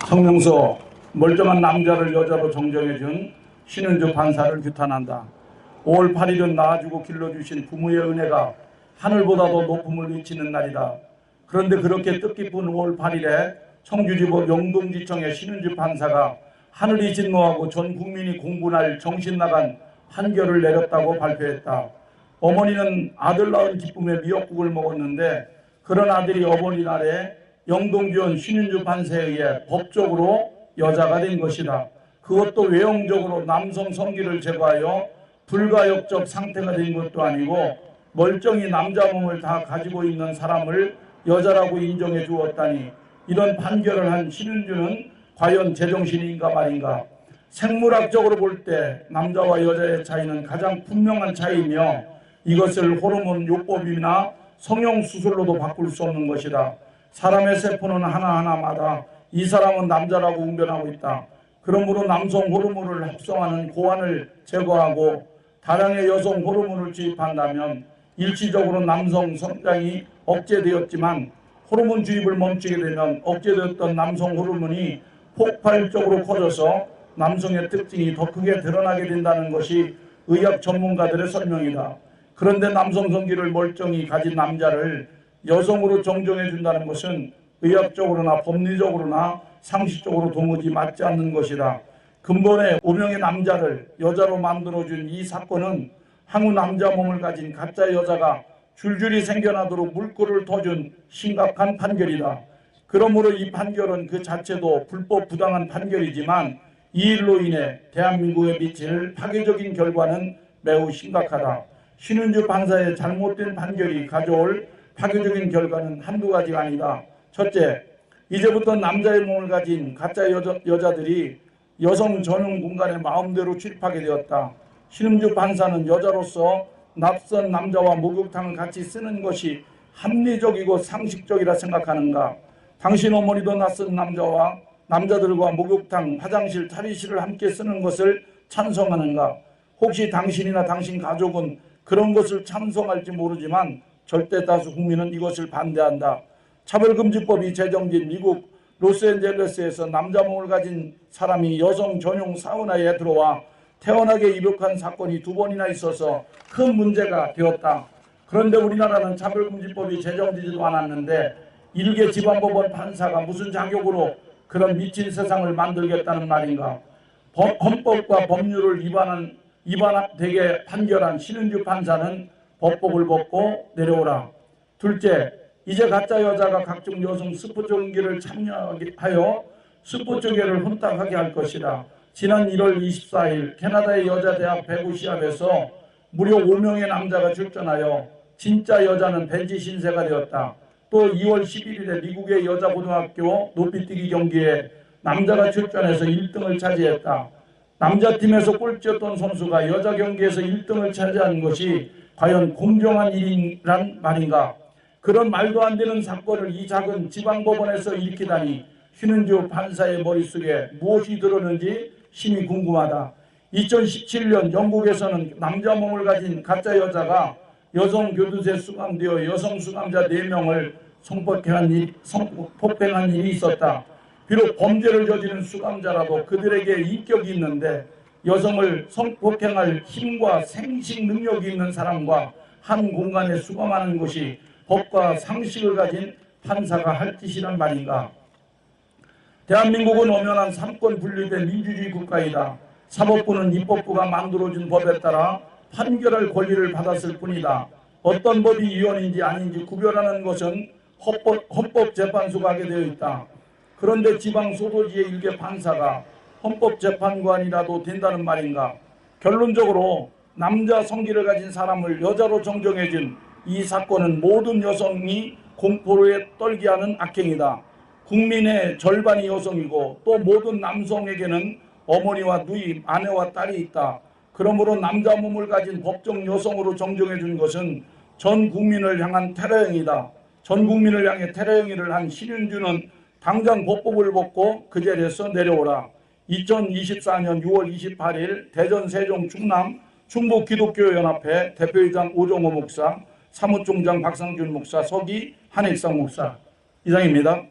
성명서 멀쩡한 남자를 여자로 정정해준 신은주 판사를 규탄한다. 5월 8일은 낳아주고 길러주신 부모의 은혜가 하늘보다도 높음을 미치는 날이다. 그런데 그렇게 뜻깊은 5월 8일에 청주지법 영동지청의 신은주 판사가 하늘이 진노하고 전 국민이 공분할 정신나간 판결을 내렸다고 발표했다. 어머니는 아들 낳은 기쁨에 미역국을 먹었는데 그런 아들이 어버이날에 영동지원 신은주 판사에 의해 법적으로 여자가 된 것이다. 그것도 외형적으로 남성 성기를 제거하여 불가역적 상태가 된 것도 아니고 멀쩡히 남자 몸을 다 가지고 있는 사람을 여자라고 인정해 주었다니, 이런 판결을 한 신은주는 과연 제정신인가 말인가. 생물학적으로 볼 때 남자와 여자의 차이는 가장 분명한 차이이며 이것을 호르몬 요법이나 성형수술로도 바꿀 수 없는 것이다. 사람의 세포는 하나하나마다 이 사람은 남자라고 웅변하고 있다. 그러므로 남성 호르몬을 합성하는 고환을 제거하고 다량의 여성 호르몬을 주입한다면 일시적으로 남성 성장이 억제되었지만 호르몬 주입을 멈추게 되면 억제되었던 남성 호르몬이 폭발적으로 커져서 남성의 특징이 더 크게 드러나게 된다는 것이 의학 전문가들의 설명이다. 그런데 남성 성기를 멀쩡히 가진 남자를 여성으로 정정해 준다는 것은 의학적으로나 법리적으로나 상식적으로 도무지 맞지 않는 것이다. 근본에 5명의 남자를 여자로 만들어준 이 사건은 항우 남자 몸을 가진 가짜 여자가 줄줄이 생겨나도록 물꼬를 터준 심각한 판결이다. 그러므로 이 판결은 그 자체도 불법 부당한 판결이지만 이 일로 인해 대한민국에 미칠 파괴적인 결과는 매우 심각하다. 신은주 판사의 잘못된 판결이 가져올 파괴적인 결과는 한두 가지가 아니다. 첫째, 이제부터 남자의 몸을 가진 가짜 여자들이 여성 전용 공간에 마음대로 출입하게 되었다. 신은주 판사는 여자로서 낯선 남자와 목욕탕을 같이 쓰는 것이 합리적이고 상식적이라 생각하는가? 당신 어머니도 낯선 남자들과 목욕탕, 화장실, 탈의실을 함께 쓰는 것을 찬성하는가? 혹시 당신이나 당신 가족은 그런 것을 찬성할지 모르지만 절대 다수 국민은 이것을 반대한다. 차별금지법이 제정된 미국 로스앤젤레스에서 남자 몸을 가진 사람이 여성 전용 사우나에 들어와 태연하게 입욕한 사건이 2번이나 있어서 큰 문제가 되었다. 그런데 우리나라는 차별금지법이 제정되지도 않았는데 일개 지방법원 판사가 무슨 자격으로 그런 미친 세상을 만들겠다는 말인가. 헌법과 법률을 위반되게 판결한 신은주 판사는 법복을 벗고 내려오라. 둘째, 이제 가짜 여자가 각종 여성 스포츠 경기를 참여하여 스포츠 계를 혼탁하게 할 것이다. 지난 1월 24일 캐나다의 여자대학 배구 시합에서 무려 5명의 남자가 출전하여 진짜 여자는 벤치 신세가 되었다. 또 2월 11일에 미국의 여자고등학교 높이뛰기 경기에 남자가 출전해서 1등을 차지했다. 남자팀에서 꼴찌였던 선수가 여자 경기에서 1등을 차지한 것이 과연 공정한 일이란 말인가? 그런 말도 안 되는 사건을 이 작은 지방법원에서 일으키다니 신은주 판사의 머릿속에 무엇이 들었는지 심히 궁금하다. 2017년 영국에서는 남자 몸을 가진 가짜 여자가 여성 교도소에 수감되어 여성 수감자 4명을 성폭행한 일이 있었다. 비록 범죄를 저지른 수감자라도 그들에게 인격이 있는데 여성을 성폭행할 힘과 생식 능력이 있는 사람과 한 공간에 수감하는 것이 법과 상식을 가진 판사가 할 짓이란 말인가. 대한민국은 엄연한 삼권 분립의 민주주의 국가이다. 사법부는 입법부가 만들어준 법에 따라 판결할 권리를 받았을 뿐이다. 어떤 법이 위헌인지 아닌지 구별하는 것은 헌법재판소가 하게 되어 있다. 그런데 지방 소도지의 일개 판사가 헌법재판관이라도 된다는 말인가. 결론적으로 남자 성기를 가진 사람을 여자로 정정해준 이 사건은 모든 여성이 공포에 떨게 하는 악행이다. 국민의 절반이 여성이고 또 모든 남성에게는 어머니와 누이, 아내와 딸이 있다. 그러므로 남자 몸을 가진 법정 여성으로 정정해 준 것은 전 국민을 향한 테러 행위다. 전 국민을 향해 테러 행위를 한 신은주는 당장 법복을 벗고 그 자리에서 내려오라. 2024년 6월 28일 대전 세종 충남 충북기독교연합회 대표이장 오정호 목사, 사무총장 박상준 목사, 서기 한익상 목사. 이상입니다.